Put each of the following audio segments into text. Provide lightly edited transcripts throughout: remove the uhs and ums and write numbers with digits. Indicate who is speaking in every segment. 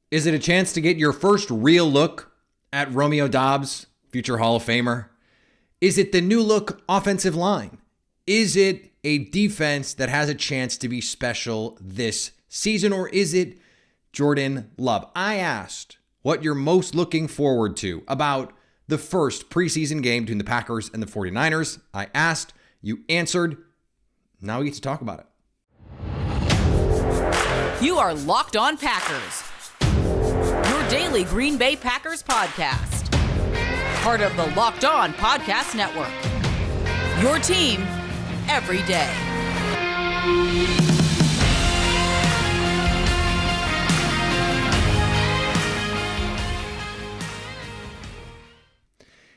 Speaker 1: Is it a chance to get your first real look at Romeo Doubs, future Hall of Famer? Is it the new look offensive line? Is it a defense that has a chance to be special this season, or is it Jordan Love? I asked what you're most looking forward to about the first preseason game between the Packers and the 49ers. I asked, you answered. Now we get to talk about it.
Speaker 2: You are Locked On Packers, your daily Green Bay Packers podcast. Part of the Locked On Podcast Network, your team every day.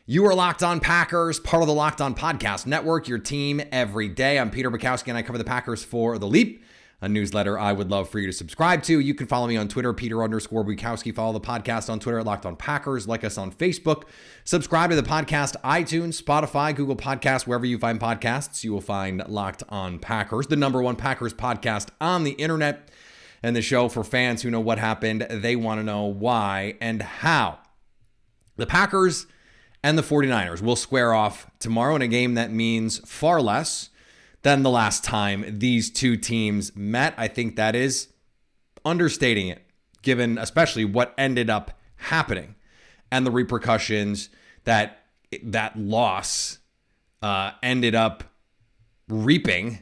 Speaker 1: You are Locked On Packers, part of the Locked On Podcast Network, your team every day. I'm Peter Bukowski, and I cover the Packers for The Leap, a newsletter I would love for you to subscribe to. You can follow me on Twitter, Peter_Bukowski. Follow the podcast on Twitter at Locked On Packers. Like us on Facebook. Subscribe to the podcast, iTunes, Spotify, Google Podcasts, wherever you find podcasts. You will find Locked On Packers, the number one Packers podcast on the internet, and the show for fans who know what happened. They want to know why and how. The Packers and the 49ers will square off tomorrow in a game that means far less than the last time these two teams met. I think that is understating it, given especially what ended up happening and the repercussions that that loss ended up reaping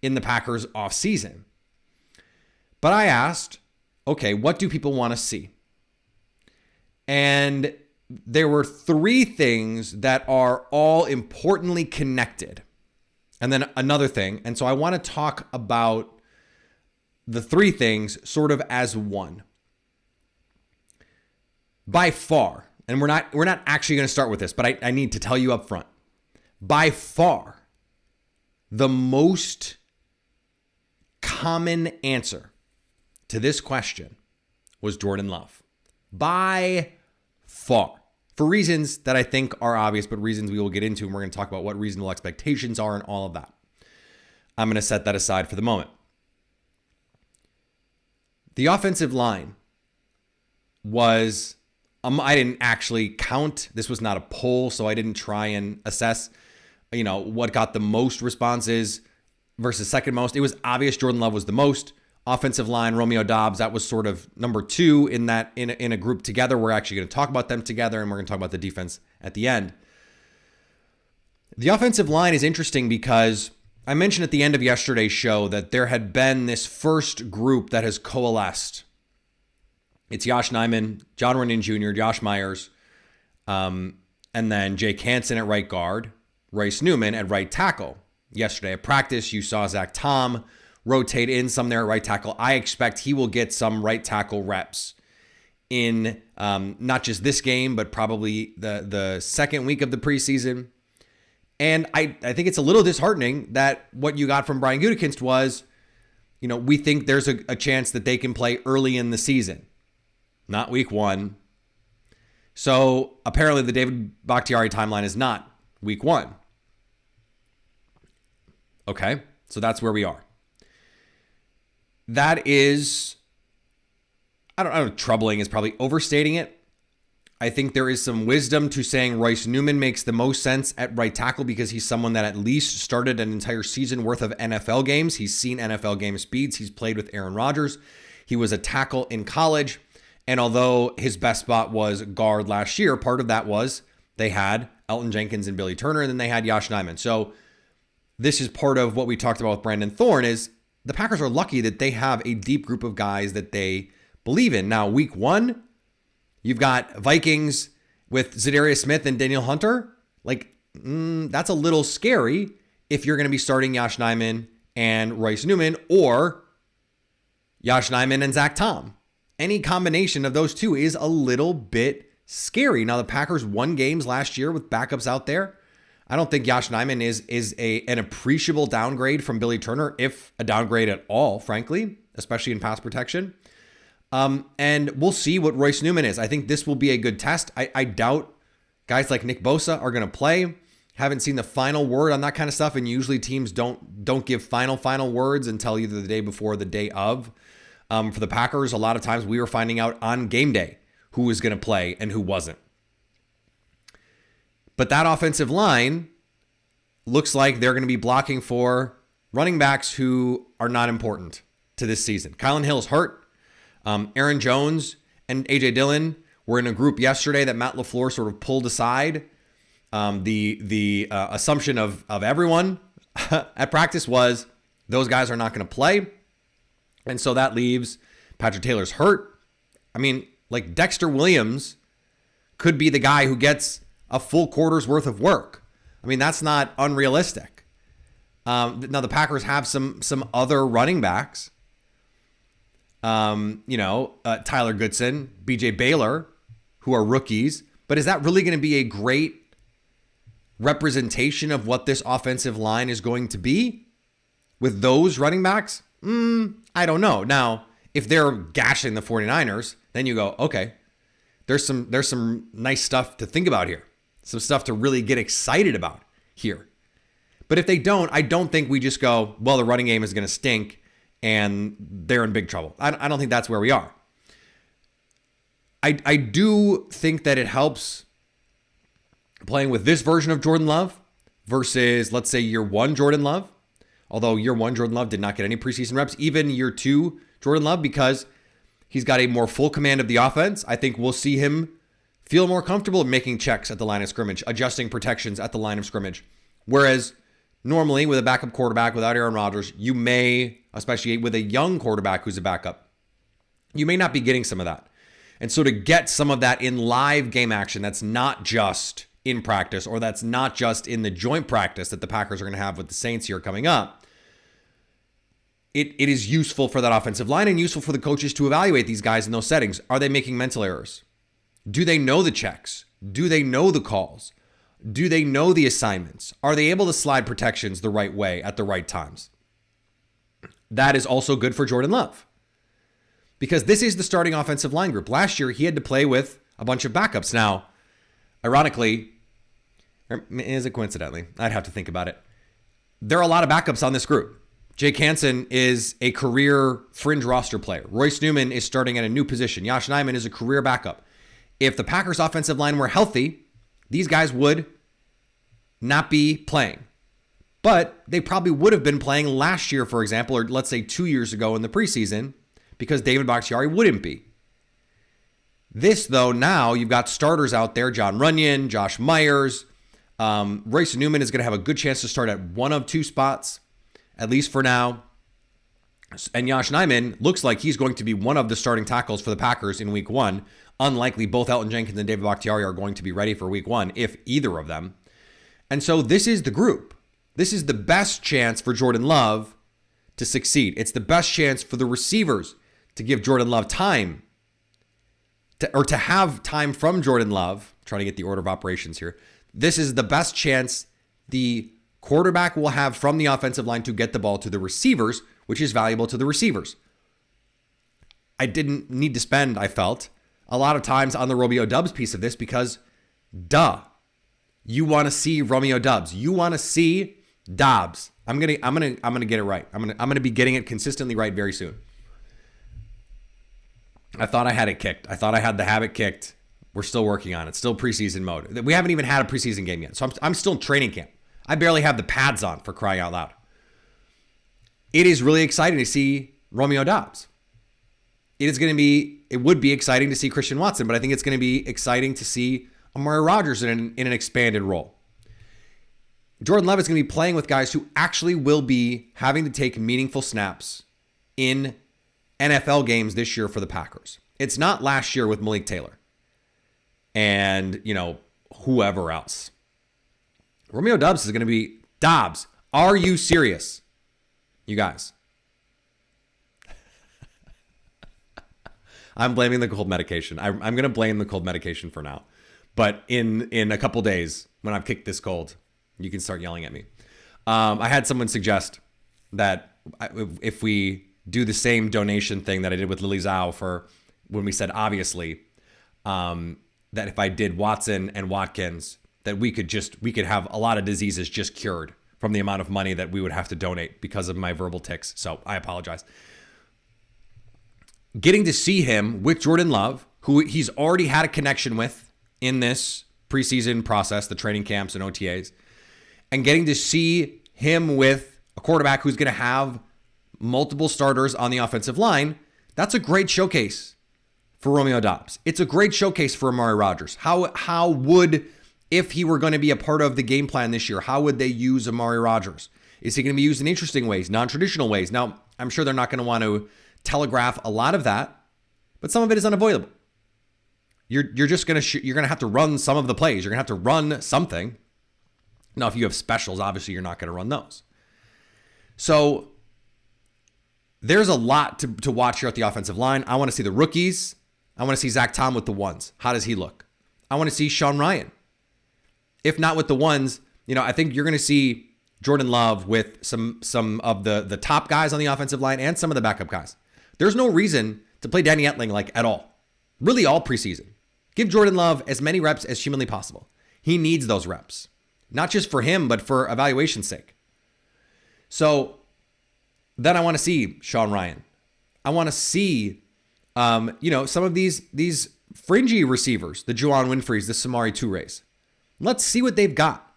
Speaker 1: in the Packers offseason. But I asked, okay, what do people want to see? And there were three things that are all importantly connected. And then another thing. And so I want to talk about the three things sort of as one. By far, and we're not actually going to start with this, but I need to tell you up front. By far, the most common answer to this question was Jordan Love. By far. For reasons that I think are obvious, but reasons we will get into, and we're going to talk about what reasonable expectations are and all of that. I'm going to set that aside for the moment. The offensive line was, I didn't actually count. This was not a poll, so I didn't try and assess, what got the most responses versus second most. It was obvious Jordan Love was the most. Offensive line, Romeo Doubs, that was sort of number two in that in a group together. We're actually going to talk about them together, and we're going to talk about the defense at the end. The offensive line is interesting because I mentioned at the end of yesterday's show that there had been this first group that has coalesced. It's Josh Nijman, John Runyan Jr., Josh Myers, and then Jake Hansen at right guard, Royce Newman at right tackle. Yesterday at practice, you saw Zach Tom rotate in some there at right tackle. I expect he will get some right tackle reps in not just this game, but probably the second week of the preseason. And I think it's a little disheartening that what you got from Brian Gutekunst was, we think there's a chance that they can play early in the season, not week one. So apparently the David Bakhtiari timeline is not week one. Okay, so that's where we are. That is, I don't know, troubling is probably overstating it. I think there is some wisdom to saying Royce Newman makes the most sense at right tackle because he's someone that at least started an entire season worth of NFL games. He's seen NFL game speeds. He's played with Aaron Rodgers. He was a tackle in college. And although his best spot was guard last year, part of that was they had Elton Jenkins and Billy Turner, and then they had Josh Nijman. So this is part of what we talked about with Brandon Thorne is the Packers are lucky that they have a deep group of guys that they believe in. Now, week one, you've got Vikings with Zadarius Smith and Daniel Hunter. That's a little scary if you're going to be starting Josh Nijman and Royce Newman or Josh Nijman and Zach Tom. Any combination of those two is a little bit scary. Now, the Packers won games last year with backups out there. I don't think Josh Nijman is an appreciable downgrade from Billy Turner, if a downgrade at all, frankly, especially in pass protection. And we'll see what Royce Newman is. I think this will be a good test. I doubt guys like Nick Bosa are going to play. Haven't seen the final word on that kind of stuff, and usually teams don't give final words until either the day before or the day of For the Packers, a lot of times we were finding out on game day who was going to play and who wasn't. But that offensive line looks like they're going to be blocking for running backs who are not important to this season. Kylan Hill's hurt. Aaron Jones and A.J. Dillon were in a group yesterday that Matt LaFleur sort of pulled aside. The assumption of everyone at practice was those guys are not going to play. And so that leaves Patrick Taylor's hurt. I mean, like Dexter Williams could be the guy who gets a full quarter's worth of work. I mean, that's not unrealistic. Now the Packers have some other running backs. Tyler Goodson, B.J. Baylor, who are rookies. But is that really going to be a great representation of what this offensive line is going to be with those running backs? I don't know. Now, if they're gashing the 49ers, then you go, okay, there's some nice stuff to think about here. Some stuff to really get excited about here. But if they don't, I don't think we just go, well, the running game is going to stink and they're in big trouble. I don't think that's where we are. I do think that it helps playing with this version of Jordan Love versus, let's say, year one Jordan Love. Although year one Jordan Love did not get any preseason reps. Even year two Jordan Love, because he's got a more full command of the offense. I think we'll see him feel more comfortable making checks at the line of scrimmage, adjusting protections at the line of scrimmage. Whereas normally with a backup quarterback without Aaron Rodgers, you may, especially with a young quarterback who's a backup, you may not be getting some of that. And so to get some of that in live game action, that's not just in practice, or that's not just in the joint practice that the Packers are going to have with the Saints here coming up, it is useful for that offensive line and useful for the coaches to evaluate these guys in those settings. Are they making mental errors? Do they know the checks? Do they know the calls? Do they know the assignments? Are they able to slide protections the right way at the right times? That is also good for Jordan Love, because this is the starting offensive line group. Last year, he had to play with a bunch of backups. Now, ironically, or is it coincidentally? I'd have to think about it. There are a lot of backups on this group. Jake Hansen is a career fringe roster player. Royce Newman is starting at a new position. Josh Nijman is a career backup. If the Packers offensive line were healthy, these guys would not be playing. But they probably would have been playing last year, for example, or let's say 2 years ago in the preseason, because David Bakhtiari wouldn't be. This, though, now you've got starters out there, John Runyon, Josh Myers. Royce Newman is going to have a good chance to start at one of two spots, at least for now. And Josh Nijman looks like he's going to be one of the starting tackles for the Packers in week one. Unlikely both Elton Jenkins and David Bakhtiari are going to be ready for week one, if either of them. And so this is the group. This is the best chance for Jordan Love to succeed. It's the best chance for the receivers to give Jordan Love time, to have time from Jordan Love. I'm trying to get the order of operations here. This is the best chance the quarterback will have from the offensive line to get the ball to the receivers, which is valuable to the receivers. I didn't need to spend, I felt, a lot of times on the Romeo Doubs piece of this, because you want to see Romeo Doubs. You want to see Doubs. I'm gonna get it right. I'm gonna be getting it consistently right very soon. I thought I had it kicked. I thought I had the habit kicked. We're still working on it. Still preseason mode. We haven't even had a preseason game yet. So I'm still in training camp. I barely have the pads on, for crying out loud. It is really exciting to see Romeo Doubs. It would be exciting to see Christian Watson, but I think it's going to be exciting to see Amari Rodgers in an expanded role. Jordan Love is going to be playing with guys who actually will be having to take meaningful snaps in NFL games this year for the Packers. It's not last year with Malik Taylor and, whoever else. Romeo Doubs is going to be Doubs. Are you serious, you guys? I'm blaming the cold medication. I'm going to blame the cold medication for now. But in a couple days, when I've kicked this cold, you can start yelling at me. I had someone suggest that if we do the same donation thing that I did with Lily Zhao for when we said obviously, that if I did Watson and Watkins, that we could have a lot of diseases just cured from the amount of money that we would have to donate because of my verbal tics. So I apologize. getting to see him with Jordan Love, who he's already had a connection with in this preseason process, the training camps and OTAs, and getting to see him with a quarterback who's going to have multiple starters on the offensive line, that's a great showcase for Romeo Doubs. It's a great showcase for Amari Rodgers. How would, if he were going to be a part of the game plan this year, how would they use Amari Rodgers? Is he going to be used in interesting ways, non-traditional ways? Now, I'm sure they're not going to want to telegraph a lot of that, but some of it is unavoidable. You're just going to you're going to have to run some of the plays. You're going to have to run something. Now, if you have specials, obviously you're not going to run those. So there's a lot to watch here at the offensive line. I want to see the rookies. I want to see Zach Tom with the ones. How does he look? I want to see Sean Ryan. If not with the ones, I think you're going to see Jordan Love with some of the top guys on the offensive line and some of the backup guys. There's no reason to play Danny Etling at all. Really all preseason. Give Jordan Love as many reps as humanly possible. He needs those reps. Not just for him, but for evaluation's sake. So then I want to see Sean Ryan. I want to see, some of these fringy receivers, the Juwan Winfreys, the Samari Toures. Let's see what they've got.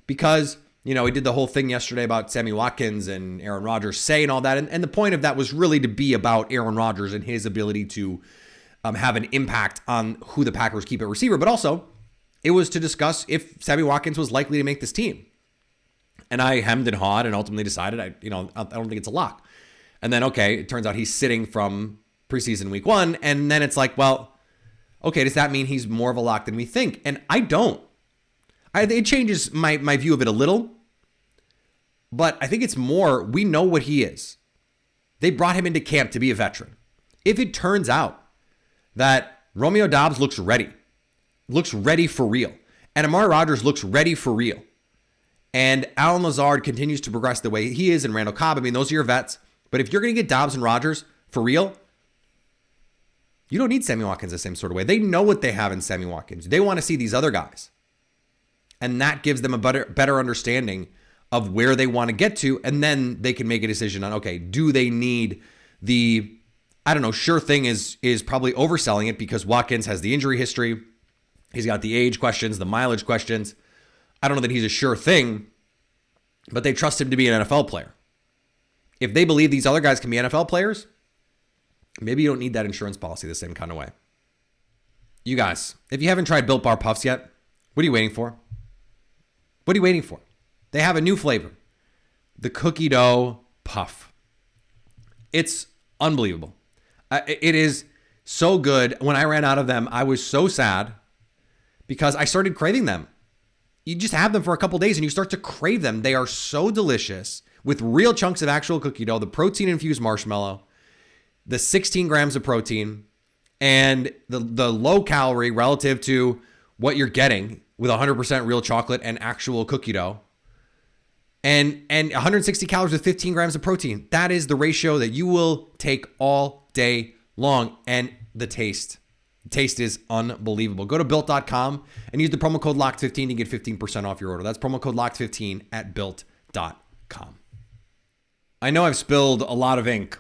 Speaker 1: Because, we did the whole thing yesterday about Sammy Watkins and Aaron Rodgers saying all that. And the point of that was really to be about Aaron Rodgers and his ability to have an impact on who the Packers keep at receiver. But also, it was to discuss if Sammy Watkins was likely to make this team. And I hemmed and hawed and ultimately decided, I don't think it's a lock. And then, okay, it turns out he's sitting from preseason week 1. And then it's like, well, okay, does that mean he's more of a lock than we think? And I don't. It changes my view of it a little. But I think it's more, we know what he is. They brought him into camp to be a veteran. If it turns out that Romeo Doubs looks ready for real, and Amari Rodgers looks ready for real, and Allen Lazard continues to progress the way he is, and Randall Cobb, those are your vets. But if you're going to get Doubs and Rodgers for real, you don't need Sammy Watkins the same sort of way. They know what they have in Sammy Watkins. They want to see these other guys. And that gives them a better understanding of where they want to get to. And then they can make a decision on, okay, do they need the, sure thing is probably overselling it because Watkins has the injury history. He's got the age questions, the mileage questions. I don't know that he's a sure thing, but they trust him to be an NFL player. If they believe these other guys can be NFL players, maybe you don't need that insurance policy the same kind of way. You guys, if you haven't tried Built Bar Puffs yet, what are you waiting for? What are you waiting for? They have a new flavor, the cookie dough puff. It's unbelievable. It is so good. When I ran out of them, I was so sad because I started craving them. You just have them for a couple days and you start to crave them. They are so delicious with real chunks of actual cookie dough, the protein-infused marshmallow, the 16 grams of protein, and the low calorie relative to what you're getting with 100% real chocolate and actual cookie dough. And 160 calories with 15 grams of protein. That is the ratio that you will take all day long. And the taste is unbelievable. Go to Built.com and use the promo code LOCKED15 to get 15% off your order. That's promo code LOCKED15 at Built.com. I know I've spilled a lot of ink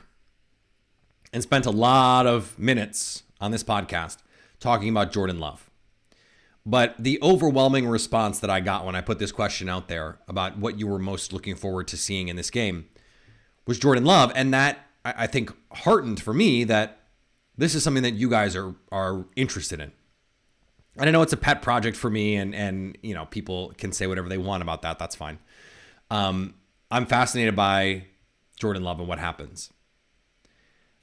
Speaker 1: and spent a lot of minutes on this podcast talking about Jordan Love. But the overwhelming response that I got when I put this question out there about what you were most looking forward to seeing in this game was Jordan Love. And that, I think, heartened for me that this is something that you guys are interested in. And I know it's a pet project for me, and people can say whatever they want about that. That's fine. I'm fascinated by Jordan Love and what happens.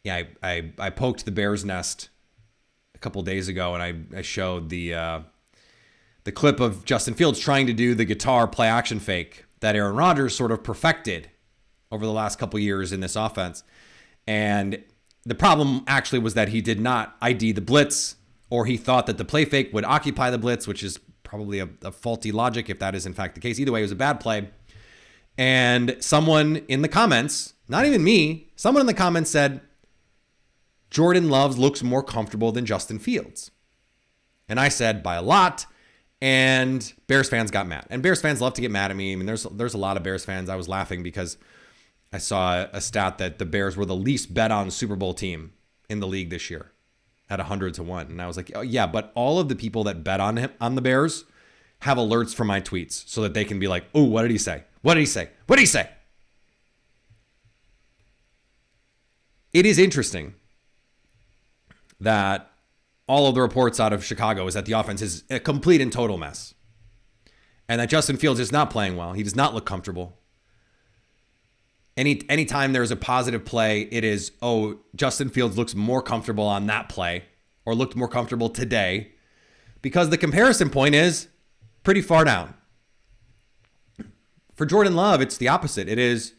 Speaker 1: Yeah, I poked the bear's nest a couple days ago, and I showed the clip of Justin Fields trying to do the guitar play action fake that Aaron Rodgers sort of perfected over the last couple years in this offense. And the problem actually was that he did not ID the blitz, or he thought that the play fake would occupy the blitz, which is probably a faulty logic if that is in fact the case. Either way, it was a bad play. And someone in the comments, not even me, someone in the comments said, Jordan Love looks more comfortable than Justin Fields. And I said, by a lot. And Bears fans got mad. And Bears fans love to get mad at me. There's a lot of Bears fans. I was laughing because I saw a stat that the Bears were the least bet on Super Bowl team in the league this year at 100-1. And I was like, oh, yeah, but all of the people that bet on him, on the Bears, have alerts for my tweets so that they can be like, oh, what did he say? What did he say? What did he say? It is interesting that all of the reports out of Chicago is that the offense is a complete and total mess. And that Justin Fields is not playing well. He does not look comfortable. Anytime there's a positive play, it is, oh, Justin Fields looks more comfortable on that play or looked more comfortable today, because the comparison point is pretty far down. For Jordan Love, it's the opposite. It is,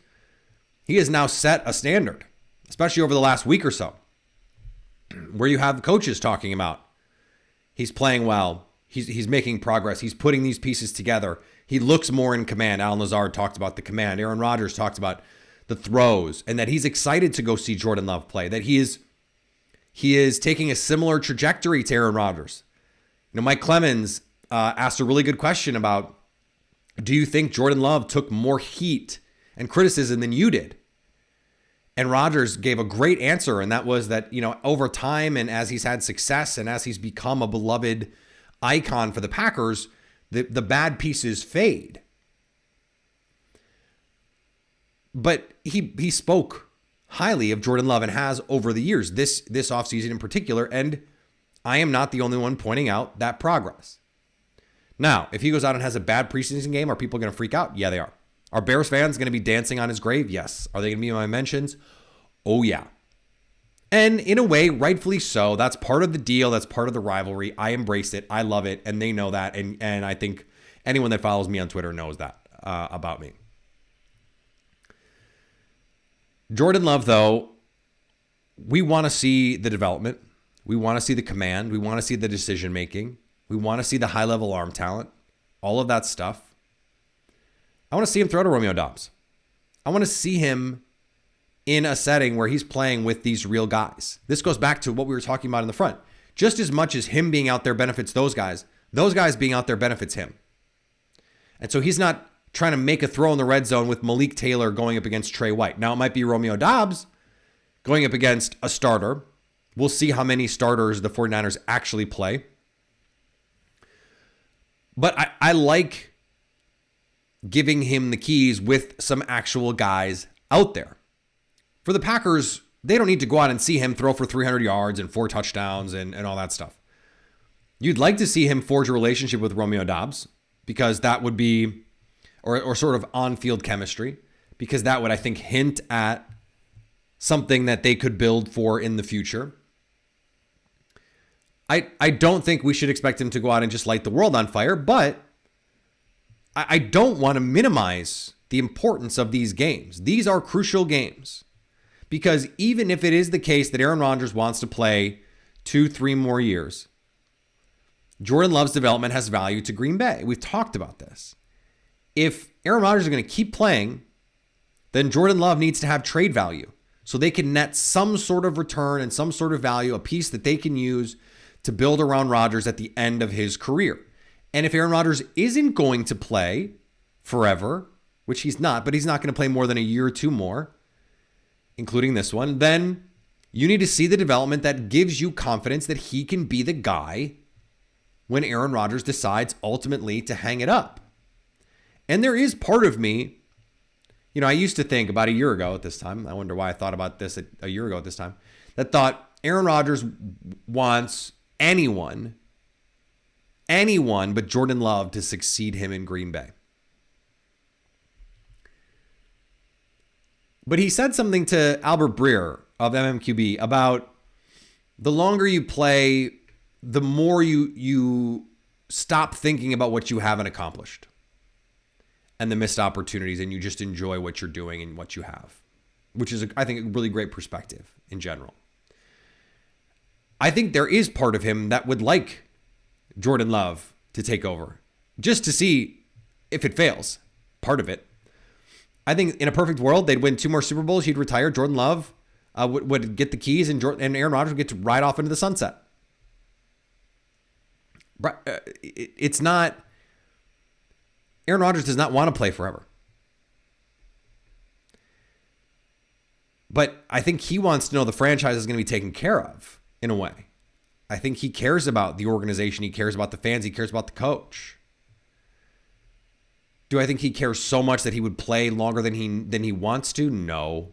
Speaker 1: he has now set a standard, especially over the last week or so, where you have coaches talking about he's playing well, he's making progress, he's putting these pieces together, he looks more in command. Alan Lazard talked about the command. Aaron Rodgers talked about the throws, and that he's excited to go see Jordan Love play, that he is taking a similar trajectory to Aaron Rodgers. You know, Mike Clemens asked a really good question about, do you think Jordan Love took more heat and criticism than you did? And Rodgers gave a great answer, and that was that, you know, over time and as he's had success and as he's become a beloved icon for the Packers, the bad pieces fade. But he spoke highly of Jordan Love and has over the years, this offseason in particular, and I am not the only one pointing out that progress. Now, if he goes out and has a bad preseason game, are people going to freak out? Yeah, they are. Are Bears fans going to be dancing on his grave? Yes. Are they going to be in my mentions? Oh, yeah. And in a way, rightfully so. That's part of the deal. That's part of the rivalry. I embrace it. I love it. And they know that. And I think anyone that follows me on Twitter knows that about me. Jordan Love, though, we want to see the development. We want to see the command. We want to see the decision making. We want to see the high-level arm talent. All of that stuff. I want to see him throw to Romeo Doubs. I want to see him in a setting where he's playing with these real guys. This goes back to what we were talking about in the front. Just as much as him being out there benefits those guys being out there benefits him. And so he's not trying to make a throw in the red zone with Malik Taylor going up against Trey White. Now, it might be Romeo Doubs going up against a starter. We'll see how many starters the 49ers actually play. But I like giving him the keys with some actual guys out there. For the Packers, they don't need to go out and see him throw for 300 yards and 4 touchdowns and all that stuff. You'd like to see him forge a relationship with Romeo Doubs, because that would be, or sort of on-field chemistry, because that would, I think, hint at something that they could build for in the future. I don't think we should expect him to go out and just light the world on fire, but I don't want to minimize the importance of these games. These are crucial games, because even if it is the case that Aaron Rodgers wants to play 2-3 more years, Jordan Love's development has value to Green Bay. We've talked about this. If Aaron Rodgers is going to keep playing, then Jordan Love needs to have trade value so they can net some sort of return and some sort of value, a piece that they can use to build around Rodgers at the end of his career. And if Aaron Rodgers isn't going to play forever, which he's not, but he's not going to play more than a year or two more, including this one, then you need to see the development that gives you confidence that he can be the guy when Aaron Rodgers decides ultimately to hang it up. And there is part of me, you know, I used to think about a year ago at this time, I wonder why I thought about this a year ago at this time, that thought Aaron Rodgers wants anyone but Jordan Love to succeed him in Green Bay. But he said something to Albert Breer of MMQB about the longer you play, the more you stop thinking about what you haven't accomplished and the missed opportunities, and you just enjoy what you're doing and what you have, which is, I think, a really great perspective in general. I think there is part of him that would like Jordan Love to take over, just to see if it fails. Part of it. I think in a perfect world, they'd win 2 more Super Bowls. He'd retire. Jordan Love would get the keys, and Aaron Rodgers would get to ride off into the sunset. It's not... Aaron Rodgers does not want to play forever. But I think he wants to know the franchise is going to be taken care of in a way. I think he cares about the organization. He cares about the fans. He cares about the coach. Do I think he cares so much that he would play longer than he wants to? No.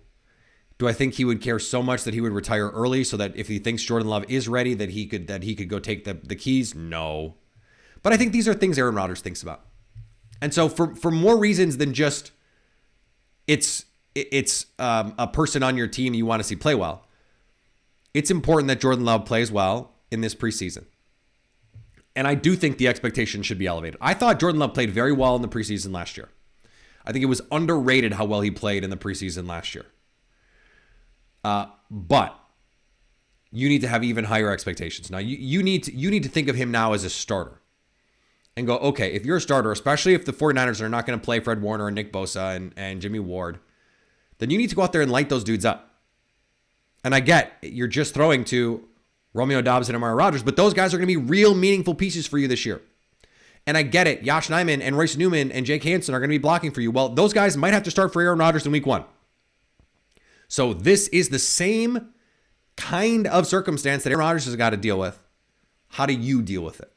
Speaker 1: Do I think he would care so much that he would retire early so that if he thinks Jordan Love is ready, that he could go take the keys? No. But I think these are things Aaron Rodgers thinks about. And so for more reasons than just it's a person on your team you want to see play well, it's important that Jordan Love plays well in this preseason. And I do think the expectation should be elevated. I thought Jordan Love played very well in the preseason last year. I think it was underrated how well he played in the preseason last year. But you need to have even higher expectations. Now, you need to think of him now as a starter and go, okay, if you're a starter, especially if the 49ers are not going to play Fred Warner and Nick Bosa and Jimmy Ward, then you need to go out there and light those dudes up. And I get you're just throwing to Romeo Doubs and Amari Rodgers, but those guys are going to be real meaningful pieces for you this year. And I get it. Josh Nijman and Royce Newman and Jake Hansen are going to be blocking for you. Well, those guys might have to start for Aaron Rodgers in week 1. So this is the same kind of circumstance that Aaron Rodgers has got to deal with. How do you deal with it?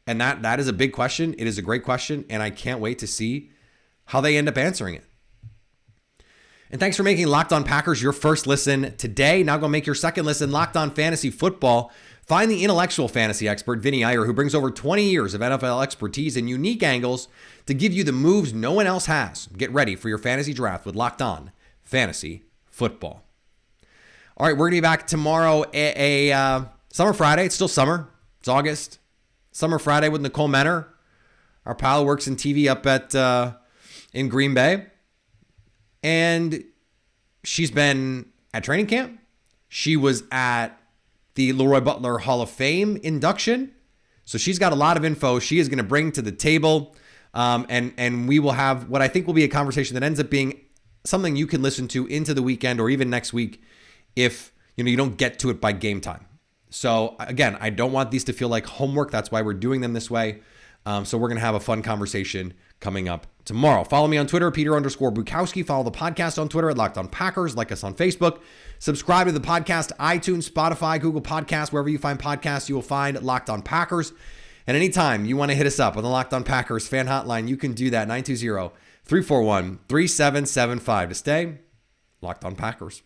Speaker 1: And that is a big question. It is a great question, and I can't wait to see how they end up answering it. And thanks for making Locked On Packers your first listen today. Now go make your second listen, Locked On Fantasy Football. Find the intellectual fantasy expert, Vinny Iyer, who brings over 20 years of NFL expertise and unique angles to give you the moves no one else has. Get ready for your fantasy draft with Locked On Fantasy Football. All right, we're going to be back tomorrow, Summer Friday. It's still summer. It's August. Summer Friday with Nicole Menner. Our pal works in TV up in Green Bay. And she's been at training camp. She was at the Leroy Butler Hall of Fame induction. So she's got a lot of info she is going to bring to the table. And we will have what I think will be a conversation that ends up being something you can listen to into the weekend or even next week if you don't get to it by game time. So again, I don't want these to feel like homework. That's why we're doing them this way. So we're going to have a fun conversation coming up tomorrow. Follow me on Twitter, Peter_Bukowski. Follow the podcast on Twitter at Locked On Packers. Like us on Facebook. Subscribe to the podcast, iTunes, Spotify, Google Podcasts. Wherever you find podcasts, you will find Locked On Packers. And anytime you want to hit us up on the Locked On Packers fan hotline, you can do that, 920-341-3775 to stay Locked On Packers.